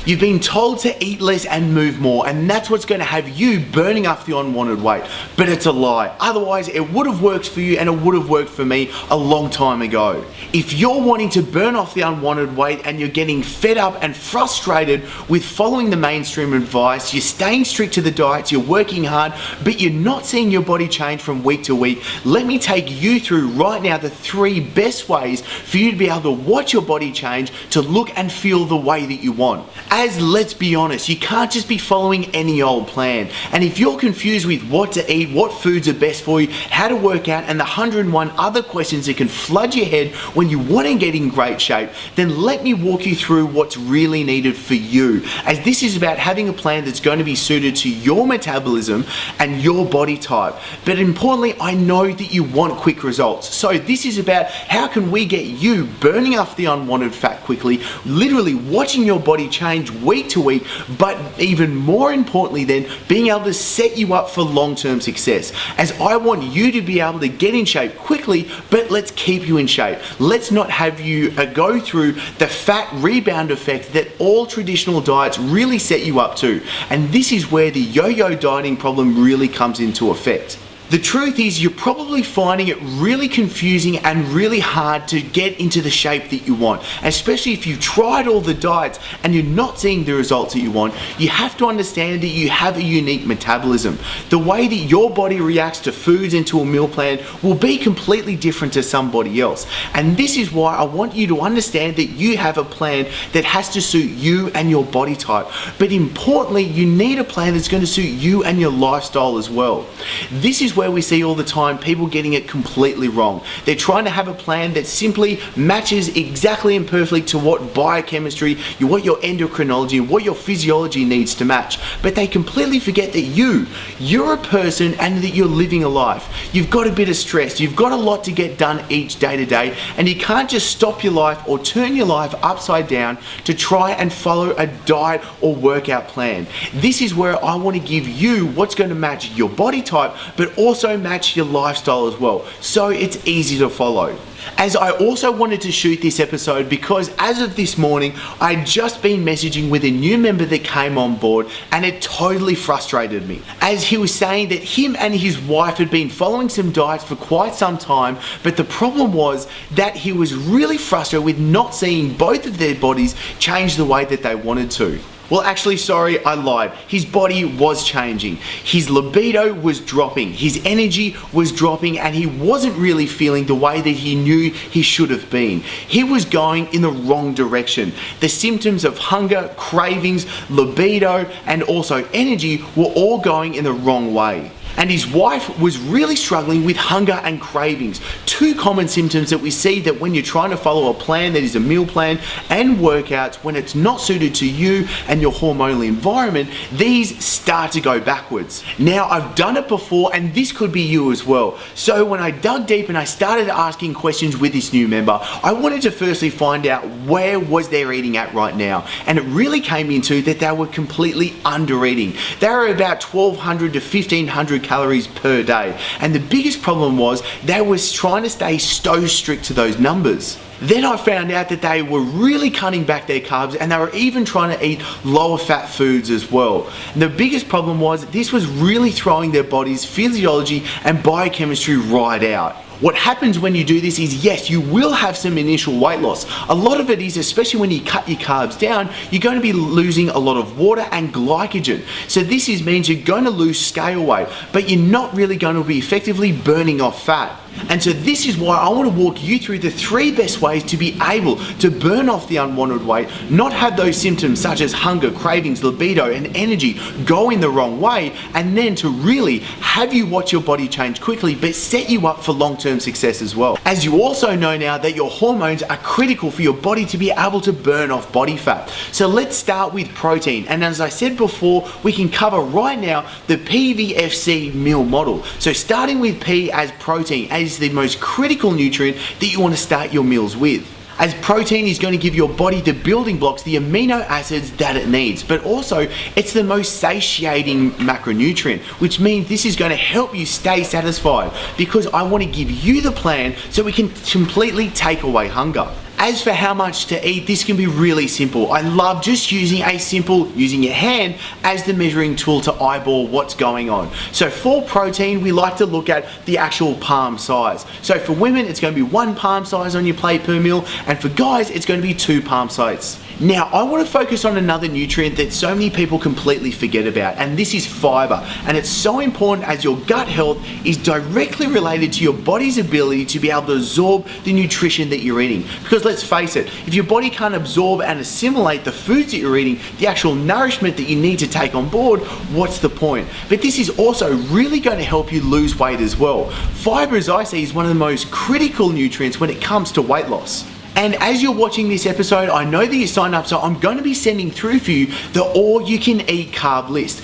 You've been told to eat less and move more, and that's what's going to have you burning off the unwanted weight. But it's a lie. Otherwise, it would have worked for you and it would have worked for me a long time ago. If you're wanting to burn off the unwanted weight and you're getting fed up and frustrated with following the mainstream advice, you're staying strict to the diets, you're working hard, but you're not seeing your body change from week to week, let me take you through right now the 3 best ways for you to be able to watch your body change to look and feel the way that you want. As let's be honest, you can't just be following any old plan. And if you're confused with what to eat, what foods are best for you, how to work out, and the 101 other questions that can flood your head when you want to get in great shape, then let me walk you through what's really needed for you. As this is about having a plan that's going to be suited to your metabolism and your body type. But importantly, I know that you want quick results. So this is about how can we get you burning off the unwanted fat quickly, literally watching your body change week to week, but even more importantly then, being able to set you up for long-term success. As I want you to be able to get in shape quickly, but let's keep you in shape. Let's not have you go through the fat rebound effect that all traditional diets really set you up to. And this is where the yo-yo dieting problem really comes into effect. The truth is, you're probably finding it really confusing and really hard to get into the shape that you want, especially if you've tried all the diets and you're not seeing the results that you want. You have to understand that you have a unique metabolism. The way that your body reacts to foods and to a meal plan will be completely different to somebody else. And this is why I want you to understand that you have a plan that has to suit you and your body type. But importantly, you need a plan that's going to suit you and your lifestyle as well. This is where we see all the time people getting it completely wrong. They're trying to have a plan that simply matches exactly and perfectly to what biochemistry, what your endocrinology, what your physiology needs to match. But they completely forget that you're a person and that you're living a life. You've got a bit of stress, you've got a lot to get done each day to day, and you can't just stop your life or turn your life upside down to try and follow a diet or workout plan. This is where I want to give you what's going to match your body type, but also match your lifestyle as well, so it's easy to follow. As I also wanted to shoot this episode because as of this morning, I'd just been messaging with a new member that came on board, and it totally frustrated me. As he was saying that him and his wife had been following some diets for quite some time, but the problem was that he was really frustrated with not seeing both of their bodies change the way that they wanted to. Well, actually, sorry, I lied. His body was changing. His libido was dropping. His energy was dropping, and he wasn't really feeling the way that he knew he should have been. He was going in the wrong direction. The symptoms of hunger, cravings, libido, and also energy were all going in the wrong way. And his wife was really struggling with hunger and cravings, 2 common symptoms that we see that when you're trying to follow a plan that is a meal plan and workouts, when it's not suited to you and your hormonal environment, these start to go backwards. Now, I've done it before, and this could be you as well. So when I dug deep and I started asking questions with this new member, I wanted to firstly find out where was their eating at right now. And it really came into that they were completely under eating. They were about 1,200 to 1,500 calories per day, and the biggest problem was they was trying to stay so strict to those numbers. Then I found out that they were really cutting back their carbs, and they were even trying to eat lower fat foods as well. And the biggest problem was this was really throwing their body's physiology and biochemistry right out. What happens when you do this is, yes, you will have some initial weight loss. A lot of it is, especially when you cut your carbs down, you're going to be losing a lot of water and glycogen. So this means you're going to lose scale weight, but you're not really going to be effectively burning off fat. And so this is why I want to walk you through the 3 best ways to be able to burn off the unwanted weight, not have those symptoms such as hunger, cravings, libido, and energy go in the wrong way, and then to really have you watch your body change quickly, but set you up for long-term success as well. As you also know now that your hormones are critical for your body to be able to burn off body fat. So let's start with protein. And as I said before, we can cover right now the PVFC meal model. So starting with P as protein, is the most critical nutrient that you want to start your meals with. As protein is going to give your body the building blocks, the amino acids that it needs, but also it's the most satiating macronutrient, which means this is going to help you stay satisfied, because I want to give you the plan so we can completely take away hunger. As for how much to eat, this can be really simple. I love just using your hand as the measuring tool to eyeball what's going on. So for protein, we like to look at the actual palm size. So for women, it's going to be 1 palm size on your plate per meal, and for guys, it's going to be 2 palm sizes. Now, I want to focus on another nutrient that so many people completely forget about, and this is fiber. And it's so important as your gut health is directly related to your body's ability to be able to absorb the nutrition that you're eating. Because let's face it, if your body can't absorb and assimilate the foods that you're eating, the actual nourishment that you need to take on board, what's the point? But this is also really going to help you lose weight as well. Fiber, as I see, is one of the most critical nutrients when it comes to weight loss. And as you're watching this episode, I know that you signed up, so I'm going to be sending through for you the all-you-can-eat carb list.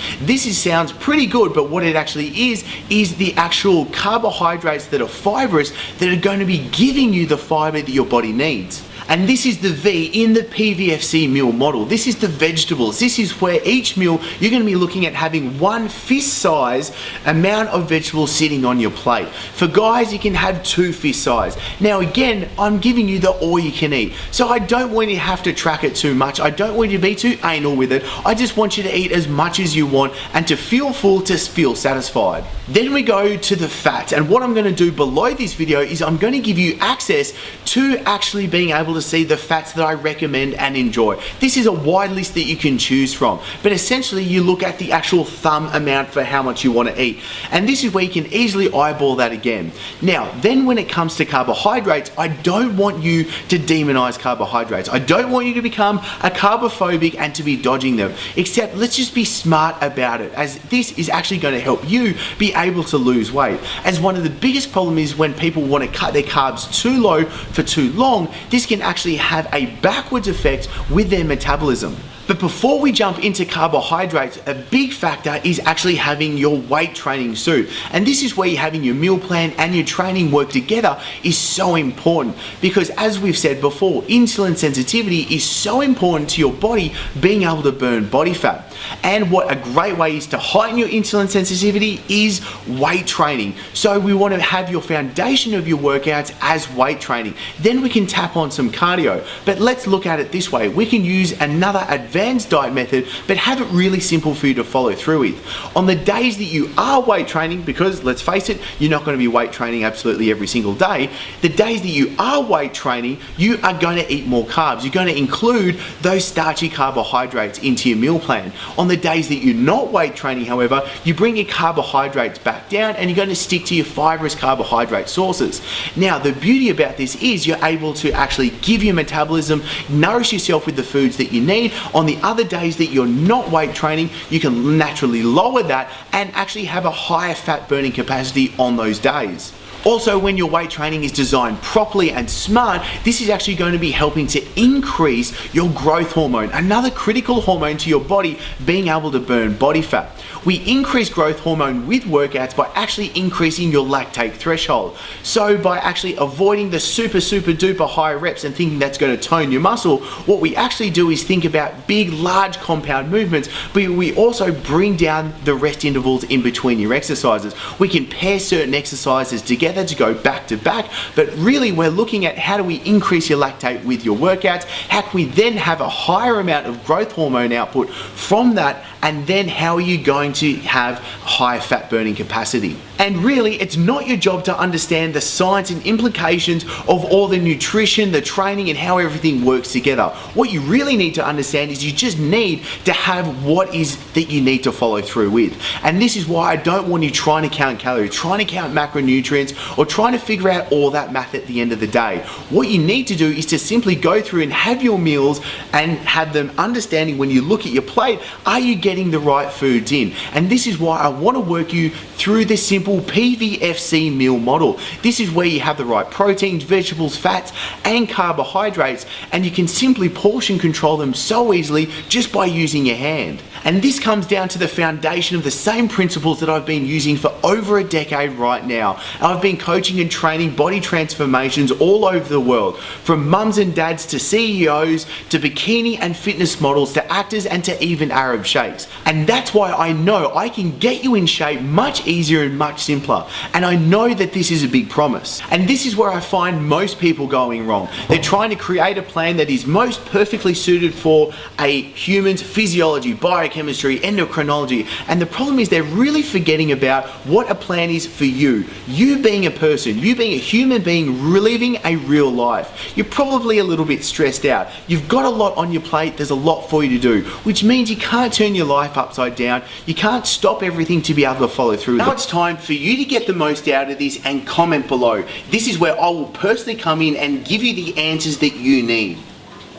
Sounds pretty good, but what it actually is the actual carbohydrates that are fibrous that are going to be giving you the fiber that your body needs. And this is the V in the PVFC meal model. This is the vegetables. This is where each meal you're going to be looking at having 1 fist size amount of vegetables sitting on your plate. For guys, you can have 2 fist size. Now again, I'm giving you the all you can eat. So I don't want you to have to track it too much. I don't want you to be too anal with it. I just want you to eat as much as you want and to feel full, to feel satisfied. Then we go to the fats. And what I'm going to do below this video is I'm going to give you access to actually being able to see the fats that I recommend and enjoy. This is a wide list that you can choose from, but essentially you look at the actual thumb amount for how much you want to eat, and this is where you can easily eyeball that again. Now then, when it comes to carbohydrates, I don't want you to demonize carbohydrates. I don't want you to become a carbophobic and to be dodging them, except let's just be smart about it, as this is actually going to help you be able to lose weight. As one of the biggest problems is when people want to cut their carbs too low for too long, this can actually have a backwards effect with their metabolism. But before we jump into carbohydrates, a big factor is actually having your weight training suit. And this is where you're having your meal plan and your training work together is so important, because as we've said before, insulin sensitivity is so important to your body being able to burn body fat. And what a great way is to heighten your insulin sensitivity is weight training. So we want to have your foundation of your workouts as weight training. Then we can tap on some cardio. But let's look at it this way. We can use another advanced diet method, but have it really simple for you to follow through with. On the days that you are weight training, because let's face it, you're not going to be weight training absolutely every single day. The days that you are weight training, you are going to eat more carbs. You're going to include those starchy carbohydrates into your meal plan. On the days that you're not weight training, however, you bring your carbohydrates back down and you're going to stick to your fibrous carbohydrate sources. Now, the beauty about this is you're able to actually give your metabolism, nourish yourself with the foods that you need. On the other days that you're not weight training, you can naturally lower that and actually have a higher fat burning capacity on those days. Also, when your weight training is designed properly and smart, this is actually going to be helping to increase your growth hormone, another critical hormone to your body being able to burn body fat. We increase growth hormone with workouts by actually increasing your lactate threshold. So by actually avoiding the super duper high reps and thinking that's going to tone your muscle, what we actually do is think about big, large compound movements, but we also bring down the rest intervals in between your exercises. We can pair certain exercises together to go back to back, but really we're looking at how do we increase your lactate with your workouts, how can we then have a higher amount of growth hormone output from that, and then how are you going to have high fat burning capacity. And really, it's not your job to understand the science and implications of all the nutrition, the training, and how everything works together. What you really need to understand is you just need to have what is that you need to follow through with. And this is why I don't want you trying to count calories, trying to count macronutrients, or trying to figure out all that math at the end of the day. What you need to do is to simply go through and have your meals and have them understanding when you look at your plate, are you getting the right foods in? And this is why I want to work you through this simple PVFC meal model. This is where you have the right proteins, vegetables, fats, and carbohydrates, and you can simply portion control them so easily just by using your hand. And this comes down to the foundation of the same principles that I've been using for over a decade right now. I've been coaching and training body transformations all over the world, from mums and dads to CEOs to bikini and fitness models to actors and to even Arab sheikhs. mistakes. And that's why I know I can get you in shape much easier and much simpler. And I know that this is a big promise. And this is where I find most people going wrong. They're trying to create a plan that is most perfectly suited for a human's physiology, biochemistry, endocrinology. And the problem is they're really forgetting about what a plan is for you. You being a person, you being a human being living a real life. You're probably a little bit stressed out. You've got a lot on your plate, there's a lot for you to do, which means you can't turn your life upside down. You can't stop everything to be able to follow through. Now it's time for you to get the most out of this and comment below. This is where I will personally come in and give you the answers that you need.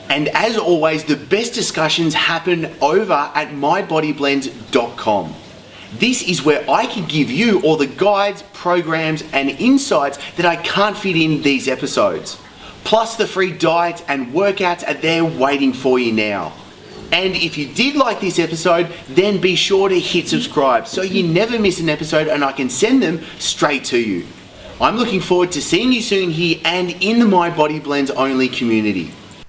And as always, the best discussions happen over at mybodyblend.com. This is where I can give you all the guides, programs, and insights that I can't fit in these episodes. Plus the free diets and workouts are there waiting for you now. And if you did like this episode, then be sure to hit subscribe so you never miss an episode and I can send them straight to you. I'm looking forward to seeing you soon here and in the My Body Blends only community.